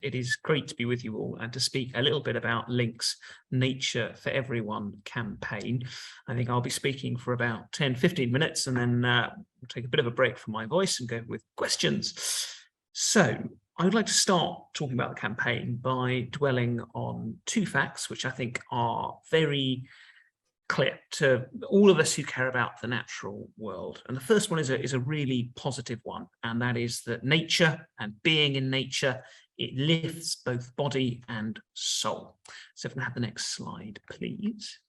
It is great to be with you all and to speak a little bit about Link's Nature for Everyone campaign. I think I'll be speaking for about 10-15 minutes, and then we'll take a bit of a break from my voice and go with questions. So I would like to start talking about the campaign by dwelling on two facts, which I think are very clear to all of us who care about the natural world. And the first one is a really positive one, and that is that nature and being in nature, it lifts both body and soul. So if we can have the next slide, please.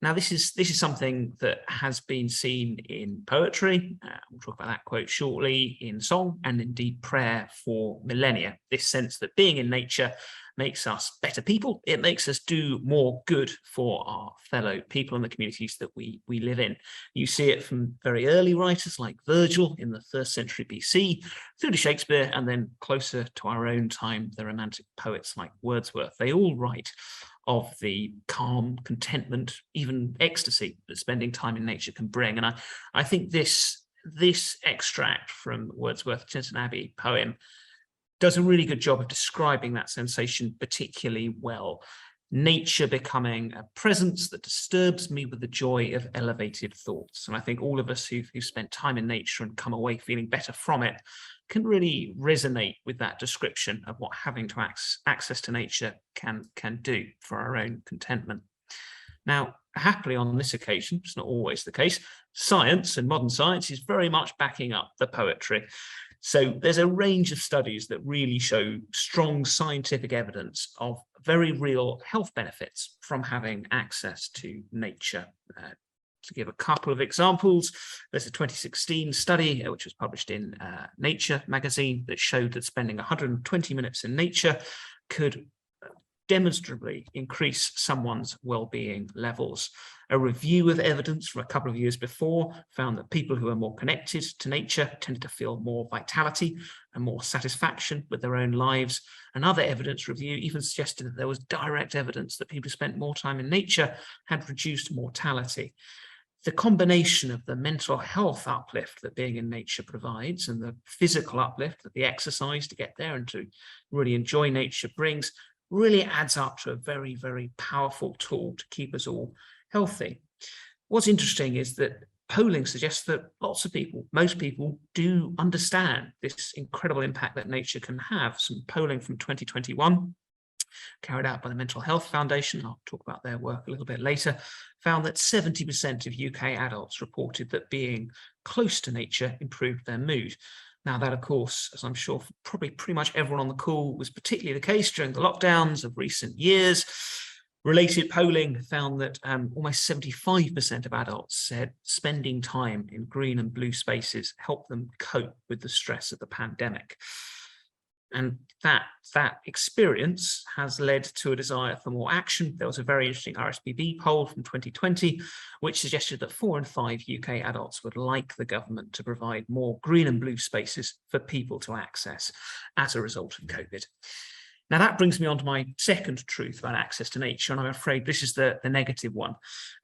Now, this is something that has been seen in poetry. We'll talk about that quote shortly, in song, and indeed prayer for millennia. This sense that being in nature makes us better people. It makes us do more good for our fellow people and the communities that we live in. You see it from very early writers like Virgil in the 1st century BC, through to Shakespeare, and then closer to our own time, the Romantic poets like Wordsworth. They all write of the calm, contentment, even ecstasy that spending time in nature can bring. And I think this extract from Wordsworth's Chiltern Abbey poem does a really good job of describing that sensation particularly well. Nature becoming a presence that disturbs me with the joy of elevated thoughts. And I think all of us who've spent time in nature and come away feeling better from it can really resonate with that description of what having to access to nature can do for our own contentment. Now, happily on this occasion, it's not always the case, science and modern science is very much backing up the poetry. So there's a range of studies that really show strong scientific evidence of very real health benefits from having access to nature. To give a couple of examples, there's a 2016 study which was published in Nature magazine that showed that spending 120 minutes in nature could demonstrably increase someone's well-being levels. A review of evidence from a couple of years before found that people who are more connected to nature tended to feel more vitality and more satisfaction with their own lives. Another evidence review even suggested that there was direct evidence that people who spent more time in nature had reduced mortality. The combination of the mental health uplift that being in nature provides and the physical uplift that the exercise to get there and to really enjoy nature brings really adds up to a very, very powerful tool to keep us all healthy. What's interesting is that polling suggests that lots of people, most people, do understand this incredible impact that nature can have. Some polling from 2021, carried out by the Mental Health Foundation, I'll talk about their work a little bit later, found that 70% of UK adults reported that being close to nature improved their mood. Now that, of course, as I'm sure probably pretty much everyone on the call, was particularly the case during the lockdowns of recent years. Related polling found that almost 75% of adults said spending time in green and blue spaces helped them cope with the stress of the pandemic. And that experience has led to a desire for more action. There was a very interesting RSPB poll from 2020, which suggested that 4 in 5 UK adults would like the government to provide more green and blue spaces for people to access as a result of COVID. Now, that brings me on to my second truth about access to nature, and I'm afraid this is the negative one.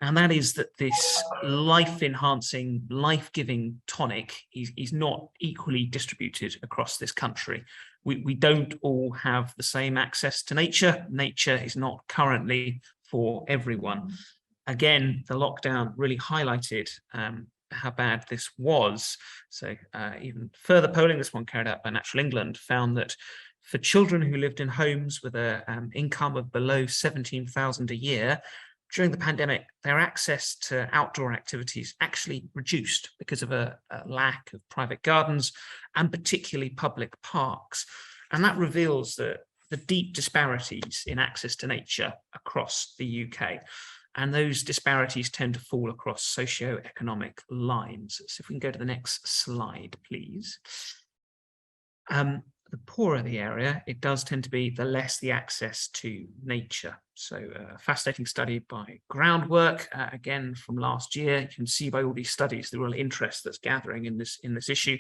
And that is that this life-enhancing, life-giving tonic is not equally distributed across this country. We don't all have the same access to nature. Nature is not currently for everyone. Again, the lockdown really highlighted how bad this was. So even further polling, this one carried out by Natural England, found that for children who lived in homes with an income of below 17,000 a year, during the pandemic, their access to outdoor activities actually reduced because of a lack of private gardens and particularly public parks. And that reveals the deep disparities in access to nature across the UK. And those disparities tend to fall across socio-economic lines. So if we can go to the next slide, please. The poorer the area, it does tend to be the less the access to nature. So a fascinating study by Groundwork, again from last year, you can see by all these studies the real interest that's gathering in this issue,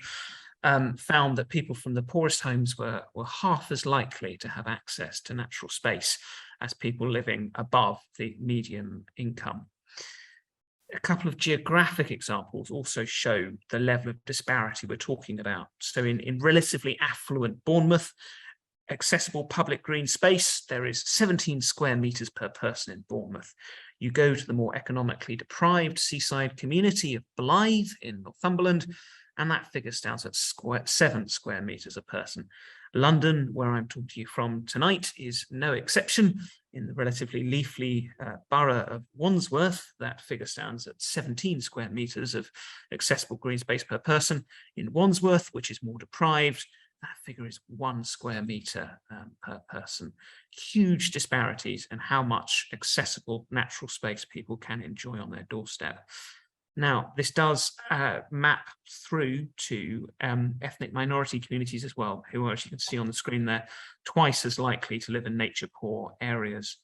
found that people from the poorest homes were half as likely to have access to natural space as people living above the median income. A couple of geographic examples also show the level of disparity we're talking about. So in relatively affluent Bournemouth, accessible public green space, there is 17 square metres per person in Bournemouth. You go to the more economically deprived seaside community of Blythe in Northumberland, and that figure stands at 7 square metres a person. London, where I'm talking to you from tonight, is no exception. In the relatively leafy borough of Wandsworth, that figure stands at 17 square metres of accessible green space per person. In Wandsworth, which is more deprived, that figure is 1 square metre per person. Huge disparities in how much accessible natural space people can enjoy on their doorstep. Now, this does map through to ethnic minority communities as well, who are, as you can see on the screen there, twice as likely to live in nature-poor areas.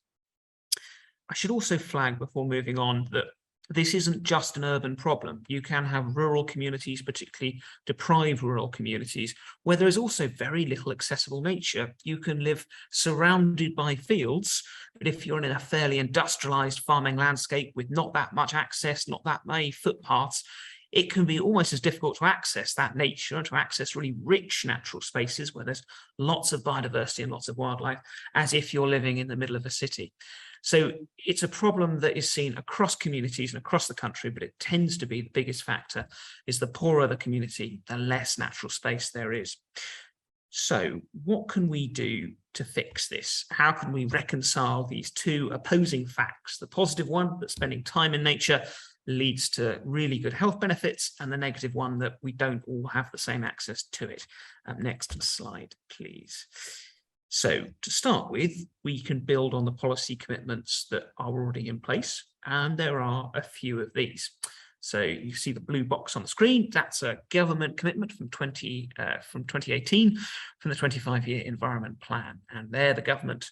I should also flag before moving on that this isn't just an urban problem. You can have rural communities, particularly deprived rural communities, where there is also very little accessible nature. You can live surrounded by fields, but if you're in a fairly industrialized farming landscape with not that much access, not that many footpaths, it can be almost as difficult to access that nature and to access really rich natural spaces where there's lots of biodiversity and lots of wildlife, as if you're living in the middle of a city. So it's a problem that is seen across communities and across the country, but it tends to be the biggest factor is the poorer the community, the less natural space there is. So what can we do to fix this? How can we reconcile these two opposing facts? The positive one, that spending time in nature leads to really good health benefits, and the negative one that we don't all have the same access to it. Next slide, please. So to start with, we can build on the policy commitments that are already in place, and there are a few of these. So you see the blue box on the screen, that's a government commitment from 2018, from the 25-year Environment Plan. And there the government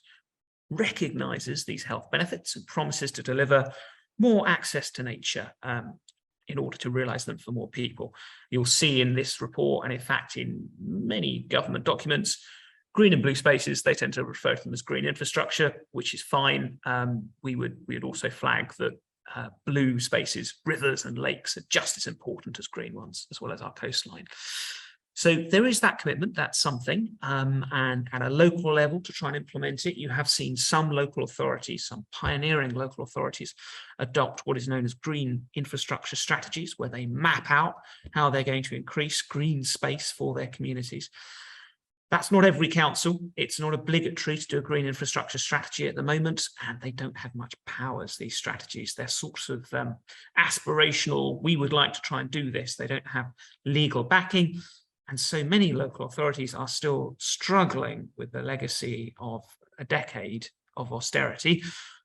recognises these health benefits and promises to deliver more access to nature in order to realise them for more people. You'll see in this report, and in fact in many government documents, green and blue spaces, they tend to refer to them as green infrastructure, which is fine. We would also flag that blue spaces, rivers and lakes are just as important as green ones, as well as our coastline. So there is that commitment, that's something, and at a local level to try and implement it, you have seen some local authorities, some pioneering local authorities adopt what is known as green infrastructure strategies, where they map out how they're going to increase green space for their communities. That's not every council. It's not obligatory to do a green infrastructure strategy at the moment, and they don't have much powers, these strategies. They're sort of aspirational, we would like to try and do this. They don't have legal backing. And so many local authorities are still struggling with the legacy of a decade of austerity.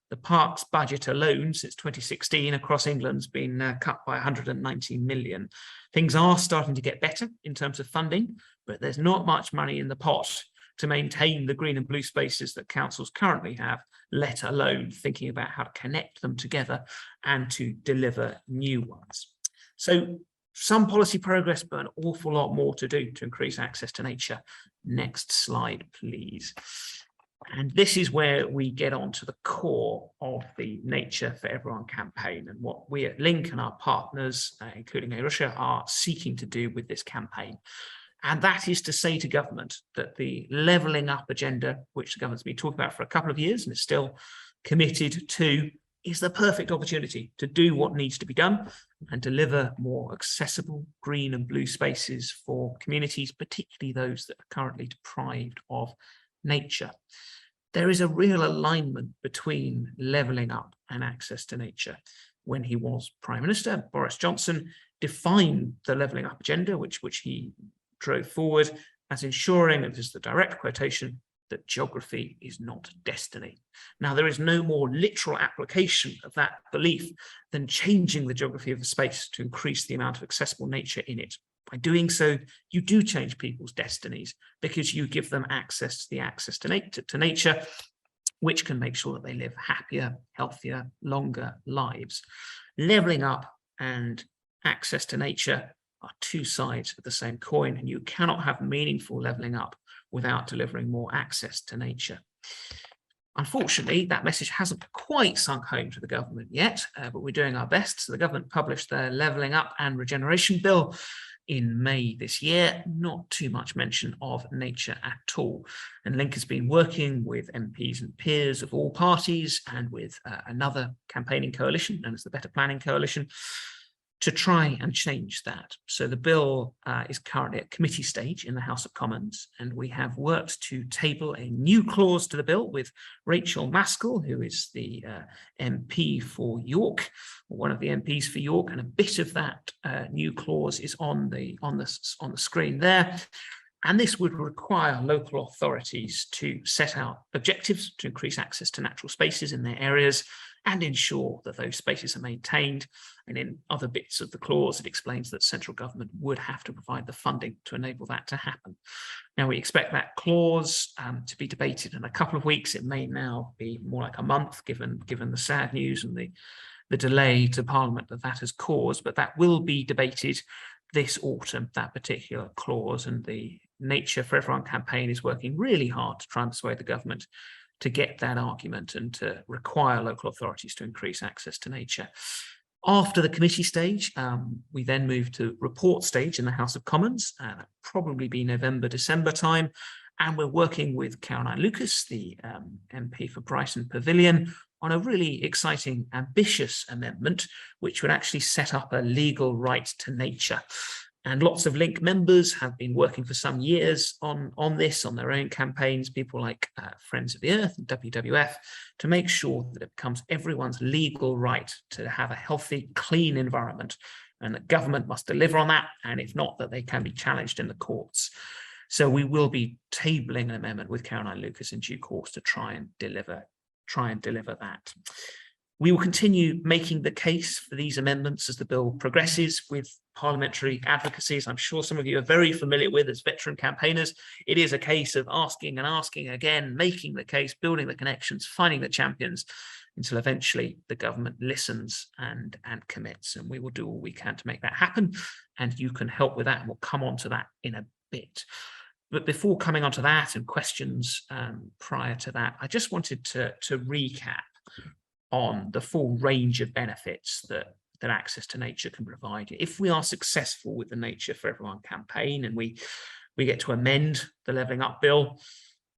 The parks budget alone since 2016 across England's been cut by 190 million. Things are starting to get better in terms of funding, but there's not much money in the pot to maintain the green and blue spaces that councils currently have, let alone thinking about how to connect them together and to deliver new ones. So some policy progress, but an awful lot more to do to increase access to nature. Next slide, please. And this is where we get on to the core of the Nature for Everyone campaign and what we at Link and our partners, including A Rocha, are seeking to do with this campaign. And that is to say to government that the levelling up agenda, which the government's been talking about for a couple of years and is still committed to, is the perfect opportunity to do what needs to be done and deliver more accessible green and blue spaces for communities, particularly those that are currently deprived of nature. There is a real alignment between levelling up and access to nature. When he was Prime Minister, Boris Johnson defined the levelling up agenda, which he drove forward, as ensuring, and this is the direct quotation, that geography is not destiny. Now, there is no more literal application of that belief than changing the geography of the space to increase the amount of accessible nature in it. By doing so, you do change people's destinies because you give them access to nature, which can make sure that they live happier, healthier, longer lives. Levelling up and access to nature are two sides of the same coin, and you cannot have meaningful levelling up without delivering more access to nature. Unfortunately, that message hasn't quite sunk home to the government yet, but we're doing our best. So the government published their Levelling Up and Regeneration Bill in May this year. Not too much mention of nature at all. And Link has been working with MPs and peers of all parties and with another campaigning coalition known as the Better Planning Coalition to try and change that. So the bill is currently at committee stage in the House of Commons, and we have worked to table a new clause to the bill with Rachel Maskell, who is the MP for York, or one of the MPs for York, and a bit of that new clause is on the screen there. And this would require local authorities to set out objectives to increase access to natural spaces in their areas and ensure that those spaces are maintained. And in other bits of the clause, it explains that central government would have to provide the funding to enable that to happen. Now, we expect that clause to be debated in a couple of weeks. It may now be more like a month, given the sad news and the delay to Parliament that has caused, but that will be debated this autumn, that particular clause. And the Nature for Everyone campaign is working really hard to try and persuade the government to get that argument and to require local authorities to increase access to nature. After the committee stage, we then move to report stage in the House of Commons, and that'll probably be November, December time. And we're working with Caroline Lucas, the MP for Brighton Pavilion, on a really exciting, ambitious amendment, which would actually set up a legal right to nature. And lots of Link members have been working for some years on this, on their own campaigns, people like Friends of the Earth and WWF, to make sure that it becomes everyone's legal right to have a healthy, clean environment. And the government must deliver on that, and if not, that they can be challenged in the courts. So we will be tabling an amendment with Caroline Lucas in due course to try and deliver that. We will continue making the case for these amendments as the bill progresses with parliamentary advocacy. As I'm sure some of you are very familiar with as veteran campaigners, it is a case of asking and asking again, making the case, building the connections, finding the champions, until eventually the government listens and commits. And we will do all we can to make that happen. And you can help with that, and we'll come on to that in a bit. But before coming on to that and questions prior to that, I just wanted to recap on the full range of benefits that access to nature can provide. If we are successful with the Nature for Everyone campaign and we get to amend the Levelling Up Bill,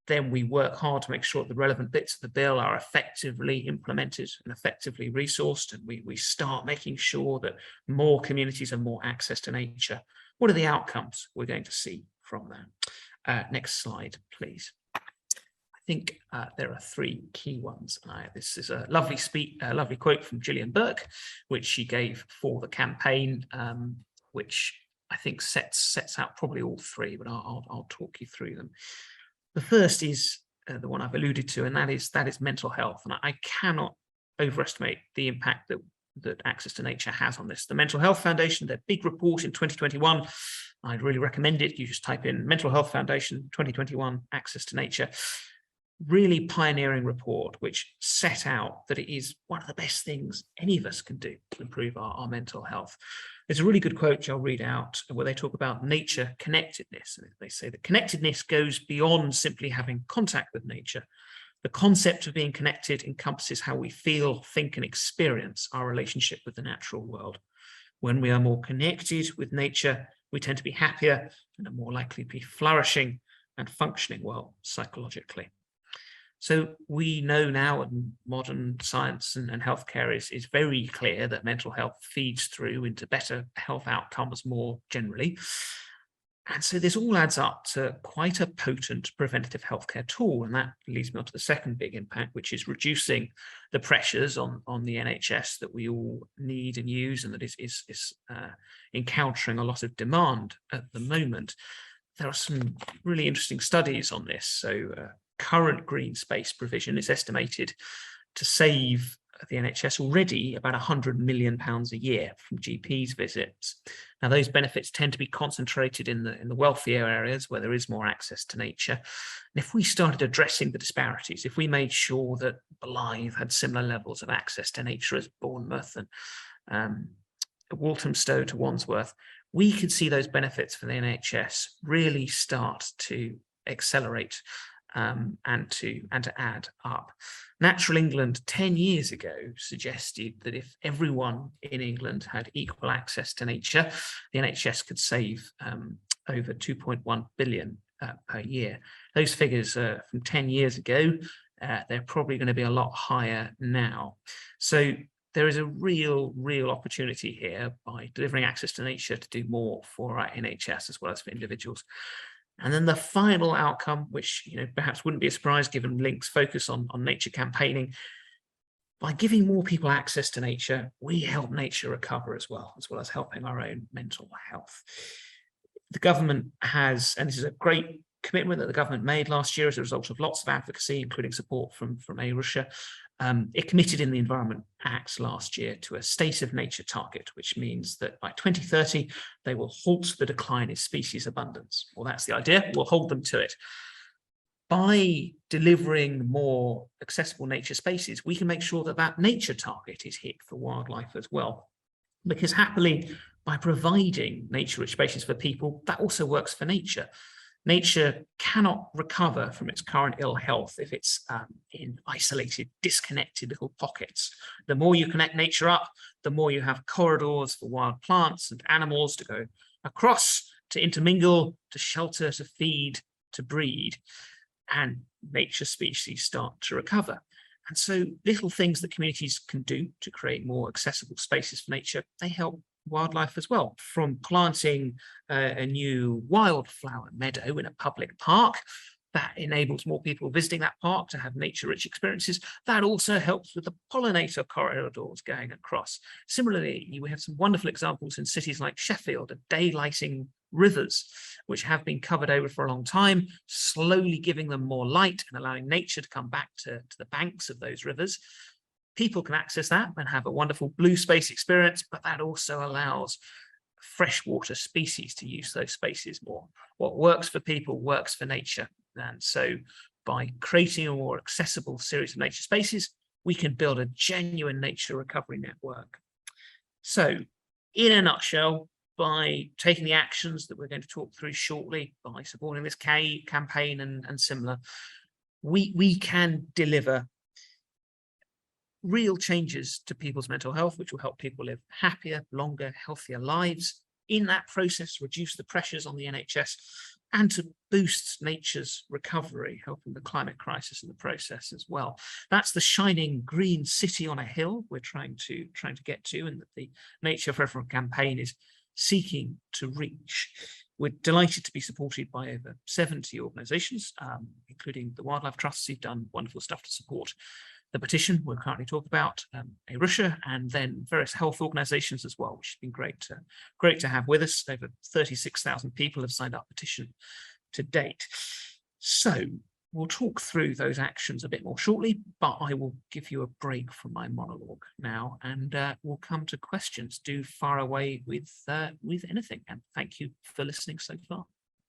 then we work hard to make sure the relevant bits of the bill are effectively implemented and effectively resourced, and we start making sure that more communities have more access to nature. What are the outcomes we're going to see from that? Next slide, please. I think there are three key ones. This is a lovely quote from Gillian Burke, which she gave for the campaign, which I think sets out probably all three, but I'll talk you through them. The first is the one I've alluded to, and that is mental health. And I cannot overestimate the impact that access to nature has on this. The Mental Health Foundation, their big report in 2021, I'd really recommend it. You just type in Mental Health Foundation 2021 access to nature. Really pioneering report, which set out that it is one of the best things any of us can do to improve our mental health. There's a really good quote I'll read out where they talk about nature connectedness. And they say that connectedness goes beyond simply having contact with nature. The concept of being connected encompasses how we feel, think, and experience our relationship with the natural world. When we are more connected with nature, we tend to be happier and are more likely to be flourishing and functioning well psychologically. So we know now in modern science and healthcare is very clear that mental health feeds through into better health outcomes more generally. And so this all adds up to quite a potent preventative healthcare tool. And that leads me on to the second big impact, which is reducing the pressures on the NHS that we all need and use, and that is encountering a lot of demand at the moment. There are some really interesting studies on this. So current green space provision is estimated to save the NHS already about £100 million a year from GPs visits. Now, those benefits tend to be concentrated in the wealthier areas where there is more access to nature. And if we started addressing the disparities, if we made sure that Blythe had similar levels of access to nature as Bournemouth and Walthamstow to Wandsworth, we could see those benefits for the NHS really start to accelerate and to add up. Natural England 10 years ago suggested that if everyone in England had equal access to nature, the NHS could save over 2.1 billion per year. Those figures are from 10 years ago. They're probably going to be a lot higher now. So there is a real opportunity here by delivering access to nature to do more for our NHS as well as for individuals. And then the final outcome, which perhaps wouldn't be a surprise given Link's focus on nature campaigning, by giving more people access to nature, we help nature recover as well as helping our own mental health. The government has, and this is a great commitment that the government made last year as a result of lots of advocacy, including support from A Rocha. It committed in the Environment Act last year to a state of nature target, which means that by 2030, they will halt the decline in species abundance. Well, that's the idea. We'll hold them to it. By delivering more accessible nature spaces, we can make sure that that nature target is hit for wildlife as well. Because happily, by providing nature-rich spaces for people, that also works for nature. Nature cannot recover from its current ill health if it's in isolated, disconnected little pockets. The more you connect nature up, the more you have corridors for wild plants and animals to go across, to intermingle, to shelter, to feed, to breed, and nature species start to recover. And so little things that communities can do to create more accessible spaces for nature, they help wildlife as well, from planting a new wildflower meadow in a public park that enables more people visiting that park to have nature-rich experiences. That also helps with the pollinator corridors going across. Similarly, we have some wonderful examples in cities like Sheffield of daylighting rivers, which have been covered over for a long time, slowly giving them more light and allowing nature to come back to the banks of those rivers. People can access that and have a wonderful blue space experience, but that also allows freshwater species to use those spaces more. What works for people works for nature. And so by creating a more accessible series of nature spaces, we can build a genuine nature recovery network. So in a nutshell, by taking the actions that we're going to talk through shortly, by supporting this campaign and similar, we can deliver real changes to people's mental health, which will help people live happier, longer, healthier lives. In that process, reduce the pressures on the NHS and to boost nature's recovery, helping the climate crisis in the process as well. That's the shining green city on a hill we're trying to get to, and that the Nature for Everyone campaign is seeking to reach. We're delighted to be supported by over 70 organisations, including the Wildlife Trusts, who've done wonderful stuff to support the petition we're currently talking about, A Rocha, and then various health organisations as well, which has been great to have with us. Over 36,000 people have signed up the petition to date. So we'll talk through those actions a bit more shortly, but I will give you a break from my monologue now, and we'll come to questions. Do fire away with anything, and thank you for listening so far.